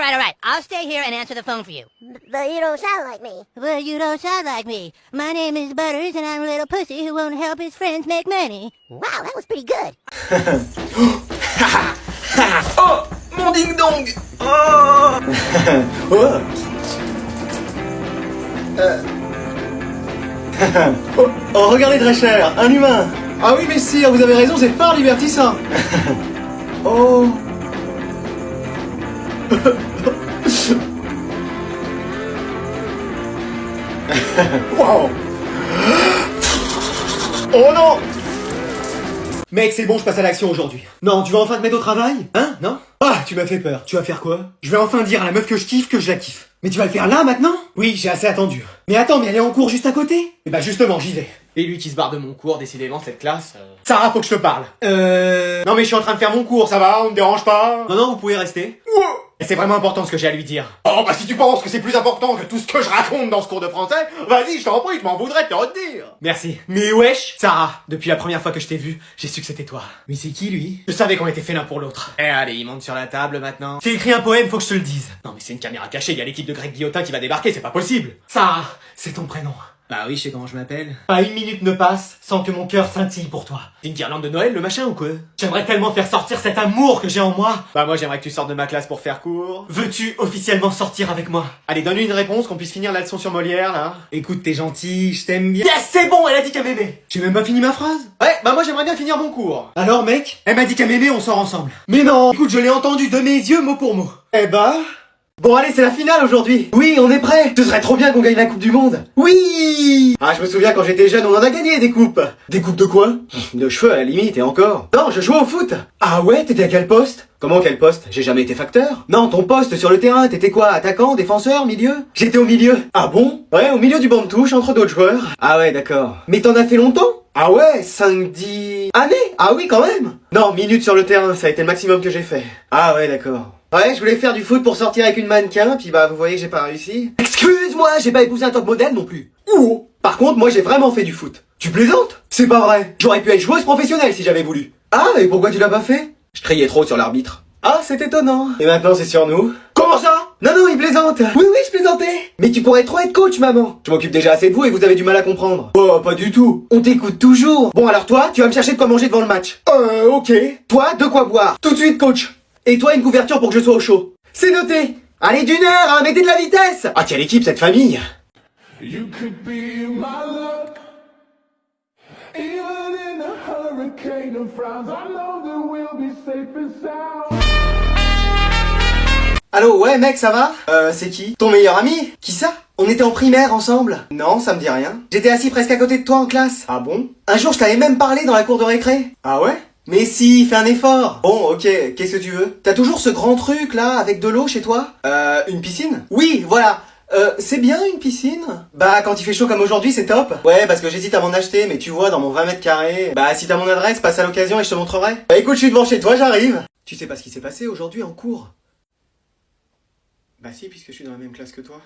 Alright. I'll stay here and answer the phone for you. But you don't sound like me. Well, you don't sound like me. My name is Butters, and I'm a little pussy who won't help his friends make money. Wow, that was pretty good. Oh, mon ding-dong. Oh. Oh. Oh, regardez Drescher, un humain. Ah oui, messire, vous avez raison, c'est fort divertissant. Oh. Wow. Oh non. Mec, c'est bon, je passe à l'action aujourd'hui. Non, tu vas enfin te mettre au travail? Hein? Non? Ah, tu m'as fait peur. Tu vas faire quoi? Je vais enfin dire à la meuf que je kiffe que je la kiffe. Mais tu vas le faire là, maintenant? Oui, j'ai assez attendu. Mais attends, mais elle est en cours juste à côté? Eh bah justement, j'y vais. Et lui qui se barre de mon cours, décidément, cette classe... Sarah, faut que je te parle. Non mais je suis en train de faire mon cours, ça va? On me dérange pas? Non, vous pouvez rester. Et c'est vraiment important ce que j'ai à lui dire. Oh bah si tu penses que c'est plus important que tout ce que je raconte dans ce cours de français, vas-y, je t'en prie, je m'en voudrais de te retenir. Merci. Mais wesh, Sarah, depuis la première fois que je t'ai vu, j'ai su que c'était toi. Mais c'est qui lui? Je savais qu'on était fait l'un pour l'autre. Eh allez, il monte sur la table maintenant. J'ai écrit un poème, faut que je te le dise. Non mais c'est une caméra cachée, il y a l'équipe de Greg Guillotin qui va débarquer, c'est pas possible. Sarah, c'est ton prénom. Bah oui, je sais comment je m'appelle. Pas une minute ne passe sans que mon cœur scintille pour toi. C'est une guirlande de Noël, le machin ou quoi? J'aimerais tellement faire sortir cet amour que j'ai en moi. Bah moi j'aimerais que tu sortes de ma classe pour faire court. Veux-tu officiellement sortir avec moi? Allez, donne-lui une réponse, qu'on puisse finir la leçon sur Molière, là. Écoute, t'es gentil, je t'aime bien. Yes, c'est bon, elle a dit qu'elle m'aimait. J'ai même pas fini ma phrase. Ouais, bah moi j'aimerais bien finir mon cours. Alors mec? Elle m'a dit qu'elle m'aimait, on sort ensemble. Mais non, écoute, je l'ai entendu de mes yeux, mot pour mot. Eh bah... Bon allez, c'est la finale aujourd'hui. Oui, on est prêt. Ce serait trop bien qu'on gagne la Coupe du Monde. Oui. Ah, je me souviens quand j'étais jeune, on en a gagné des coupes. Des coupes de quoi? De cheveux à la limite, et encore. Non, je jouais au foot. Ah ouais, t'étais à quel poste? Comment quel poste? J'ai jamais été facteur. Non, ton poste sur le terrain, t'étais quoi? Attaquant, défenseur, milieu? J'étais au milieu. Ah bon? Ouais, au milieu du banc de touche, entre d'autres joueurs. Ah ouais, d'accord. Mais t'en as fait longtemps? Ah ouais, 5-10 années? Ah oui, quand même. Non, minutes sur le terrain, ça a été le maximum que j'ai fait. Ah ouais, d'accord. Ouais, je voulais faire du foot pour sortir avec une mannequin, puis bah vous voyez que j'ai pas réussi. Excuse-moi, j'ai pas épousé un top modèle non plus. Ouh. Par contre, moi j'ai vraiment fait du foot. Tu plaisantes? C'est pas vrai. J'aurais pu être joueuse professionnelle si j'avais voulu. Ah, et pourquoi tu l'as pas fait? Je criais trop sur l'arbitre. Ah, c'est étonnant. Et maintenant c'est sur nous. Comment ça? Non, non, il plaisante. Oui, oui, je plaisantais. Mais tu pourrais trop être coach, maman. Je m'occupe déjà assez de vous et vous avez du mal à comprendre. Oh, pas du tout. On t'écoute toujours. Bon, alors toi, tu vas me chercher de quoi manger devant le match. Ok. Toi, de quoi boire. Tout de suite, coach. Et toi, une couverture pour que je sois au chaud. C'est noté. Allez, d'une heure, hein, mettez de la vitesse. Ah, quelle équipe, cette famille. You could be my luck. Even in a hurricane of frowns, I know that we'll be safe and sound. Allô, ouais, mec, ça va? C'est qui? Ton meilleur ami? Qui ça? On était en primaire ensemble? Non, ça me dit rien. J'étais assis presque à côté de toi en classe. Ah bon? Un jour, je t'avais même parlé dans la cour de récré. Ah ouais? Mais si, fais un effort. Bon, ok, qu'est-ce que tu veux? T'as toujours ce grand truc là, avec de l'eau chez toi? Une piscine? Oui, voilà. C'est bien une piscine? Bah, quand il fait chaud comme aujourd'hui, c'est top. Ouais, parce que j'hésite à m'en acheter, mais tu vois, dans mon 20 mètres carrés... Bah, si t'as mon adresse, passe à l'occasion et je te montrerai. Bah écoute, je suis devant chez toi, j'arrive. Tu sais pas ce qui s'est passé aujourd'hui en cours? Bah si, puisque je suis dans la même classe que toi.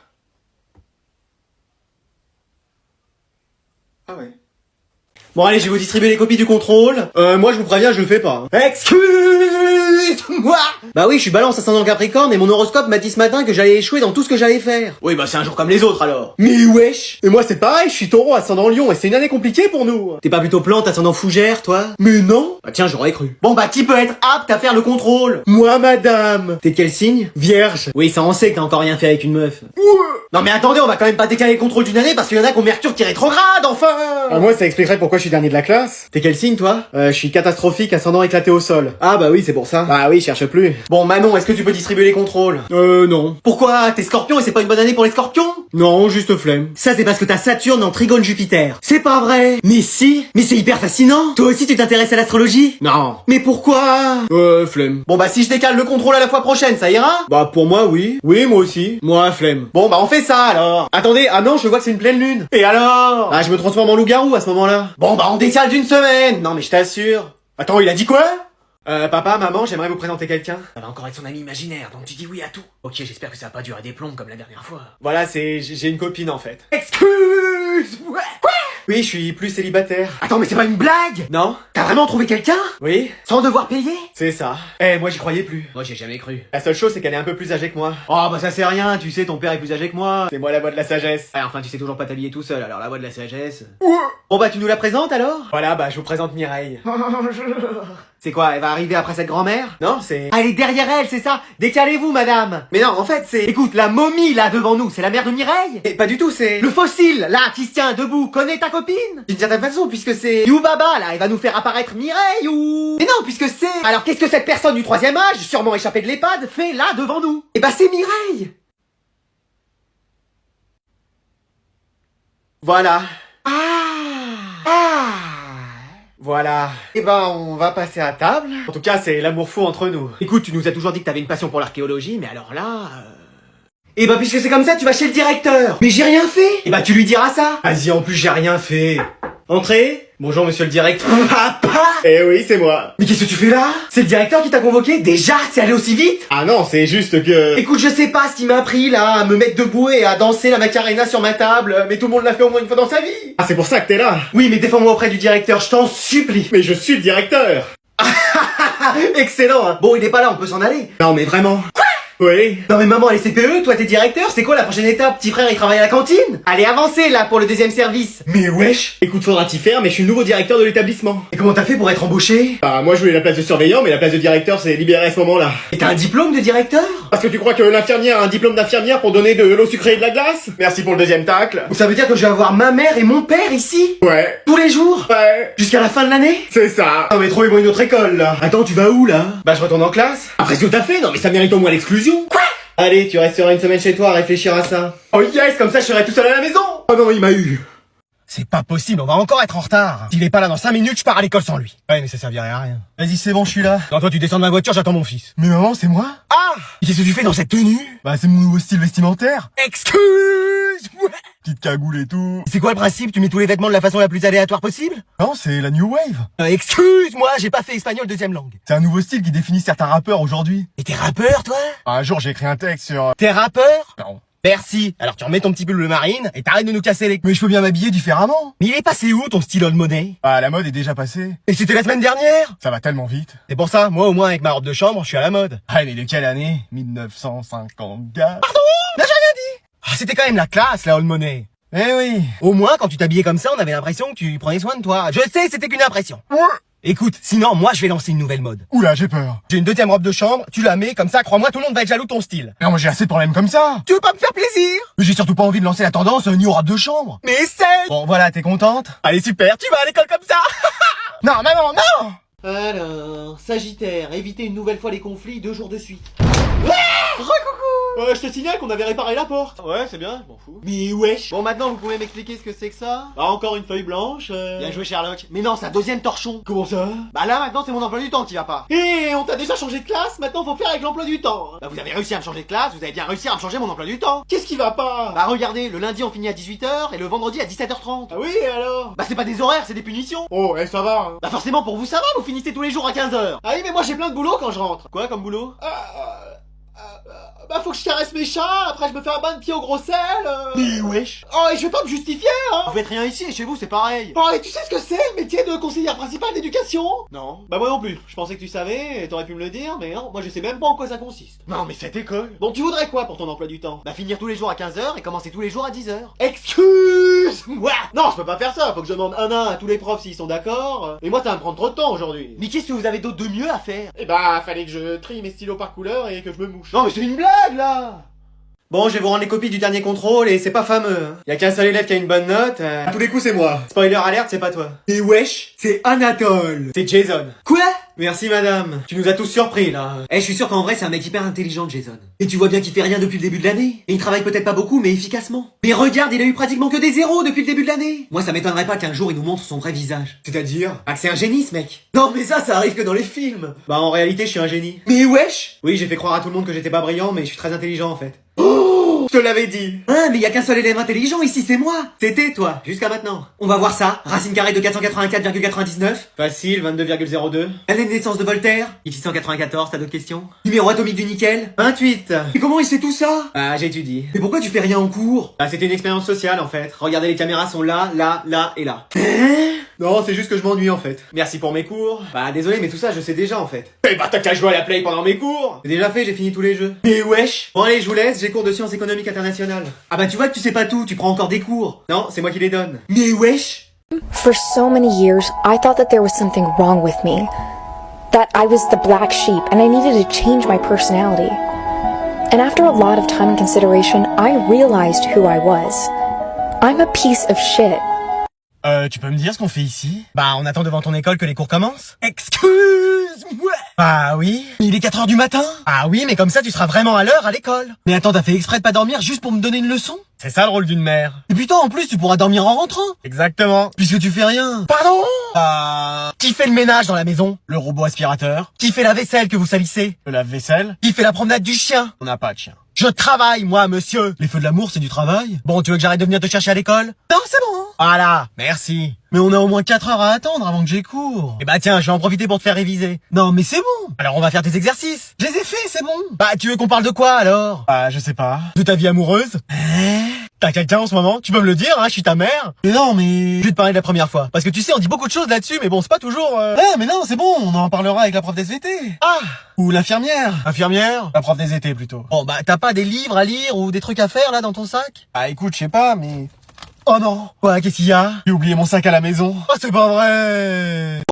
Ah ouais. Bon allez, je vais vous distribuer les copies du contrôle. Moi je vous préviens, je le fais pas. Excuse-moi. Bah oui, je suis balance ascendant Capricorne et mon horoscope m'a dit ce matin que j'allais échouer dans tout ce que j'allais faire. Oui, bah c'est un jour comme les autres alors. Mais wesh. Et moi c'est pareil, je suis taureau ascendant Lion et c'est une année compliquée pour nous. T'es pas plutôt plante ascendant Fougère, toi? Mais non. Bah tiens, j'aurais cru. Bon bah qui peut être apte à faire le contrôle? Moi, madame. T'es de quel signe? Vierge. Oui, ça on sait que t'as encore rien fait avec une meuf. Non mais attendez, on va quand même pas décaler le contrôle d'une année parce qu'il y en a qui ont Mercure qui est rétrograde, enfin. Ah, moi ça expliquerait pourquoi je suis dernier de la classe. T'es quel signe toi? Je suis catastrophique, ascendant éclaté au sol. Ah bah oui, c'est pour ça. Bah oui, cherche plus. Bon Manon, est-ce que tu peux distribuer les contrôles? Non. Pourquoi? T'es scorpion et c'est pas une bonne année pour les scorpions? Non, juste flemme. Ça c'est parce que t'as Saturne en trigone Jupiter. C'est pas vrai. Mais si. Mais c'est hyper fascinant. Toi aussi tu t'intéresses à l'astrologie? Non. Mais pourquoi? Flemme. Bon bah si je décale le contrôle à la fois prochaine, ça ira? Bah pour moi oui. Oui, moi aussi. Moi flemme. Bon bah on fait ça alors. Attendez, ah non, je vois que c'est une pleine lune. Et alors? Ah, je me transforme en loup-garou à ce moment-là. Bon bah on décale d'une semaine. Non mais je t'assure. Attends, il a dit quoi? Papa, maman, j'aimerais vous présenter quelqu'un. Ça va encore être son ami imaginaire, donc tu dis oui à tout. Ok, j'espère que ça va pas durer des plombs comme la dernière fois. Voilà, j'ai une copine en fait. Excuse! Ouais. Quoi? Oui, je suis plus célibataire. Attends, mais c'est pas une blague? Non? T'as vraiment trouvé quelqu'un? Oui. Sans devoir payer? C'est ça. Eh, moi j'y croyais plus. Moi j'ai jamais cru. La seule chose c'est qu'elle est un peu plus âgée que moi. Oh bah ça c'est rien, tu sais, ton père est plus âgé que moi. C'est moi la voix de la sagesse. Ah, enfin tu sais toujours pas t'habiller tout seul, alors la voix de la sagesse. Bon bah tu nous la présentes alors? Voilà, bah je vous présente Mireille. C'est quoi, elle va arriver après cette grand-mère? Non, c'est... Ah, elle est derrière elle, c'est ça? Décalez-vous, madame! Mais non, en fait, c'est... Écoute, la momie, là, devant nous, c'est la mère de Mireille? Et pas du tout, c'est... Le fossile, là, qui se tient debout, connaît ta copine? D'une certaine façon, puisque c'est... Youbaba, là, elle va nous faire apparaître Mireille, ou... Mais non, puisque c'est... Alors, qu'est-ce que cette personne du 3e âge, sûrement échappée de l'EHPAD, fait là, devant nous? Eh bah, c'est Mireille! Voilà. Voilà. Eh ben, on va passer à table. En tout cas, c'est l'amour fou entre nous. Écoute, tu nous as toujours dit que t'avais une passion pour l'archéologie, mais alors là... Eh ben, puisque c'est comme ça, tu vas chez le directeur. Mais j'ai rien fait. Eh ben, tu lui diras ça. Vas-y, en plus, j'ai rien fait. Entrez. Bonjour, monsieur le directeur. Papa. Eh oui, c'est moi. Mais qu'est-ce que tu fais là? C'est le directeur qui t'a convoqué? Déjà? C'est allé aussi vite? Ah non, c'est juste que... Écoute, je sais pas ce qui m'a appris, là, à me mettre debout et à danser la Macarena sur ma table, mais tout le monde l'a fait au moins une fois dans sa vie. Ah, c'est pour ça que t'es là. Oui, mais défends-moi auprès du directeur, je t'en supplie. Mais je suis le directeur. Excellent, hein. Bon, il est pas là, on peut s'en aller. Non, mais vraiment. Quoi? Oui. Non mais maman, elle est CPE, toi t'es directeur, c'est quoi la prochaine étape? Petit frère il travaille à la cantine? Allez, avancez là pour le deuxième service. Mais wesh. Écoute, faudra t'y faire, mais je suis le nouveau directeur de l'établissement. Et comment t'as fait pour être embauché? Bah moi je voulais la place de surveillant, mais la place de directeur c'est libéré à ce moment-là. Et t'as un diplôme de directeur? Parce que tu crois que l'infirmière a un diplôme d'infirmière pour donner de l'eau sucrée et de la glace? Merci pour le deuxième tacle. Donc ça veut dire que je vais avoir ma mère et mon père ici? Ouais. Tous les jours? Ouais. Jusqu'à la fin de l'année? C'est ça. Non mais trouvez-moi une autre école là. Attends, tu vas où là? Bah je retourne en classe. Après ce que t'as fait, non mais ça mérite au moins l'exclusion. Quoi? Allez, tu resteras une semaine chez toi à réfléchir à ça. Oh yes, comme ça je serai tout seul à la maison. Oh non, il m'a eu. C'est pas possible, on va encore être en retard. S'il est pas là dans 5 minutes, je pars à l'école sans lui. Ouais, mais ça servirait à rien. Vas-y, c'est bon, je suis là. Non, toi tu descends de ma voiture, j'attends mon fils. Mais maman, c'est moi? Ah! Qu'est-ce que tu fais dans cette tenue? Bah, c'est mon nouveau style vestimentaire. Excuse-moi! Petite cagoule et tout. C'est quoi le principe? Tu mets tous les vêtements de la façon la plus aléatoire possible? Non, c'est la new wave. Excuse-moi, j'ai pas fait espagnol deuxième langue. C'est un nouveau style qui définit certains rappeurs aujourd'hui. Et t'es rappeur, toi? Un jour, j'ai écrit un texte sur... T'es rappeur? Non. Merci. Alors tu remets ton petit pull bleu marine et t'arrêtes de nous casser les... Mais je peux bien m'habiller différemment. Mais il est passé où ton style old money? Ah, la mode est déjà passée. Et c'était la semaine dernière? Ça va tellement vite. C'est pour ça, moi au moins avec ma robe de chambre, je suis à la mode. Ah, mais de quelle année? 1954. Pardon? Là, j'ai rien dit. Ah, c'était quand même la classe, la old money. Eh oui. Au moins, quand tu t'habillais comme ça, on avait l'impression que tu prenais soin de toi. Je sais, c'était qu'une impression. Ouais. Écoute, sinon, moi, je vais lancer une nouvelle mode. Oula, j'ai peur. J'ai une deuxième robe de chambre, tu la mets, comme ça, crois-moi, tout le monde va être jaloux de ton style. Non, moi, j'ai assez de problèmes comme ça. Tu veux pas me faire plaisir? Mais j'ai surtout pas envie de lancer la tendance new robe de chambre. Mais essaye. Bon, voilà, t'es contente? Allez, super, tu vas à l'école comme ça. Non, maman, non. Alors, Sagittaire, éviter une nouvelle fois les conflits 2 jours de suite. Recoucou. Je te signale qu'on avait réparé la porte. Ouais, c'est bien, je m'en fous. Mais wesh. Bon, maintenant, vous pouvez m'expliquer ce que c'est que ça? Bah, encore une feuille blanche. Bien joué, Sherlock. Mais non, c'est un deuxième torchon. Comment ça? Bah là, maintenant, c'est mon emploi du temps qui va pas. Et on t'a déjà changé de classe, maintenant faut faire avec l'emploi du temps. Bah, vous avez réussi à me changer de classe, vous avez bien réussi à me changer mon emploi du temps. Qu'est-ce qui va pas? Bah, regardez, le lundi on finit à 18h et le vendredi à 17h30. Ah oui, et alors? Bah, c'est pas des horaires, c'est des punitions. Oh, ça va. Hein. Bah, forcément, pour vous, ça va, vous finissez tous les jours à 15h. Ah oui, mais moi j'ai plein de boulot quand je rentre. Quoi comme boulot? Bah faut que je caresse mes chats, après je me fais un bain de pied au gros sel. Mais wesh. Oh, et je vais pas me justifier, hein. Vous faites rien ici et chez vous c'est pareil. Oh, et tu sais ce que c'est le métier de conseillère principale d'éducation? Non. Bah moi non plus. Je pensais que tu savais et t'aurais pu me le dire, mais non, moi je sais même pas en quoi ça consiste. Non mais cette école. Bon, tu voudrais quoi pour ton emploi du temps? Bah finir tous les jours à 15h et commencer tous les jours à 10h. Excuse-moi. Non, je peux pas faire ça, faut que je demande un à tous les profs s'ils sont d'accord. Et moi ça va me prendre trop de temps aujourd'hui. Mais qu'est-ce que vous avez d'autre de mieux à faire? Eh bah fallait que je trie mes stylos par couleur et que je me mouche. Non mais c'est une blague là. Bon, je vais vous rendre les copies du dernier contrôle et c'est pas fameux. Y a qu'un seul élève qui a une bonne note. À tous les coups, c'est moi. Spoiler alerte, c'est pas toi. Et wesh, c'est Anatole. C'est Jason. Quoi? Merci madame. Tu nous as tous surpris là. Je suis sûr qu'en vrai, c'est un mec hyper intelligent, Jason. Et tu vois bien qu'il fait rien depuis le début de l'année. Et il travaille peut-être pas beaucoup, mais efficacement. Mais regarde, il a eu pratiquement que des zéros depuis le début de l'année. Moi, ça m'étonnerait pas qu'un jour il nous montre son vrai visage. C'est-à-dire? Ah, que c'est un génie ce mec. Non, mais ça arrive que dans les films. Bah en réalité, je suis un génie. Mais wesh. Oui, j'ai fait croire à tout le monde que j'étais pas brillant, mais je suis très intelligent en fait. Oh! bon, je te l'avais dit. Hein, mais y a qu'un seul élève intelligent ici, c'est moi. C'était toi, jusqu'à maintenant. On va voir ça. Racine carrée de 484,99. Facile, 22,02. Année de naissance de Voltaire. 1694, t'as d'autres questions? Numéro atomique du nickel. 28. Et comment il sait tout ça? Ah, j'ai étudié. Mais pourquoi tu fais rien en cours? Ah, c'était une expérience sociale en fait. Regardez, les caméras sont là, là, là et là. Non, c'est juste que je m'ennuie en fait. Merci pour mes cours. Bah désolé, mais tout ça je sais déjà en fait. Eh bah t'as qu'à jouer à la play pendant mes cours. C'est déjà fait, j'ai fini tous les jeux. Mais wesh. Bon allez, je vous laisse, j'ai cours de sciences économiques internationales. Ah bah tu vois que tu sais pas tout, tu prends encore des cours. Non, c'est moi qui les donne. Mais wesh. For so many years, I thought that there was something wrong with me. That I was the black sheep and I needed to change my personality. And after a lot of time and consideration, I realized who I was. I'm a piece of shit. Tu peux me dire ce qu'on fait ici? Bah, on attend devant ton école que les cours commencent. Excuse-moi. Ah oui? Il est 4h du matin? Ah oui, mais comme ça tu seras vraiment à l'heure à l'école. Mais attends, t'as fait exprès de pas dormir juste pour me donner une leçon? C'est ça le rôle d'une mère. Et putain, en plus, tu pourras dormir en rentrant. Exactement. Puisque tu fais rien. Pardon? Qui fait le ménage dans la maison? Le robot aspirateur. Qui fait la vaisselle que vous salissez? Le lave-vaisselle. Qui fait la promenade du chien? On n'a pas de chien. Je travaille, moi, monsieur. Les feux de l'amour, c'est du travail. Bon, tu veux que j'arrête de venir te chercher à l'école? Non, c'est bon. Voilà, merci. Mais on a au moins 4 heures à attendre avant que j'ai cours. Eh bah tiens, je vais en profiter pour te faire réviser. Non, mais c'est bon. Alors on va faire tes exercices. Je les ai faits, c'est bon. Bah, tu veux qu'on parle de quoi, alors? Bah, je sais pas. De ta vie amoureuse? T'as quelqu'un en ce moment? Tu peux me le dire, hein, je suis ta mère. Mais non, mais... Je vais te parler de la première fois. Parce que tu sais, on dit beaucoup de choses là-dessus, mais bon, c'est pas toujours... Ah, mais non, c'est bon, on en parlera avec la prof des SVT. Ah! Ou l'infirmière. Infirmière? La prof des SVT, plutôt. Bon, bah, t'as pas des livres à lire ou des trucs à faire, là, dans ton sac? Ah, écoute, je sais pas, mais... Oh non! Ouais, qu'est-ce qu'il y a? J'ai oublié mon sac à la maison. Oh, c'est pas vrai!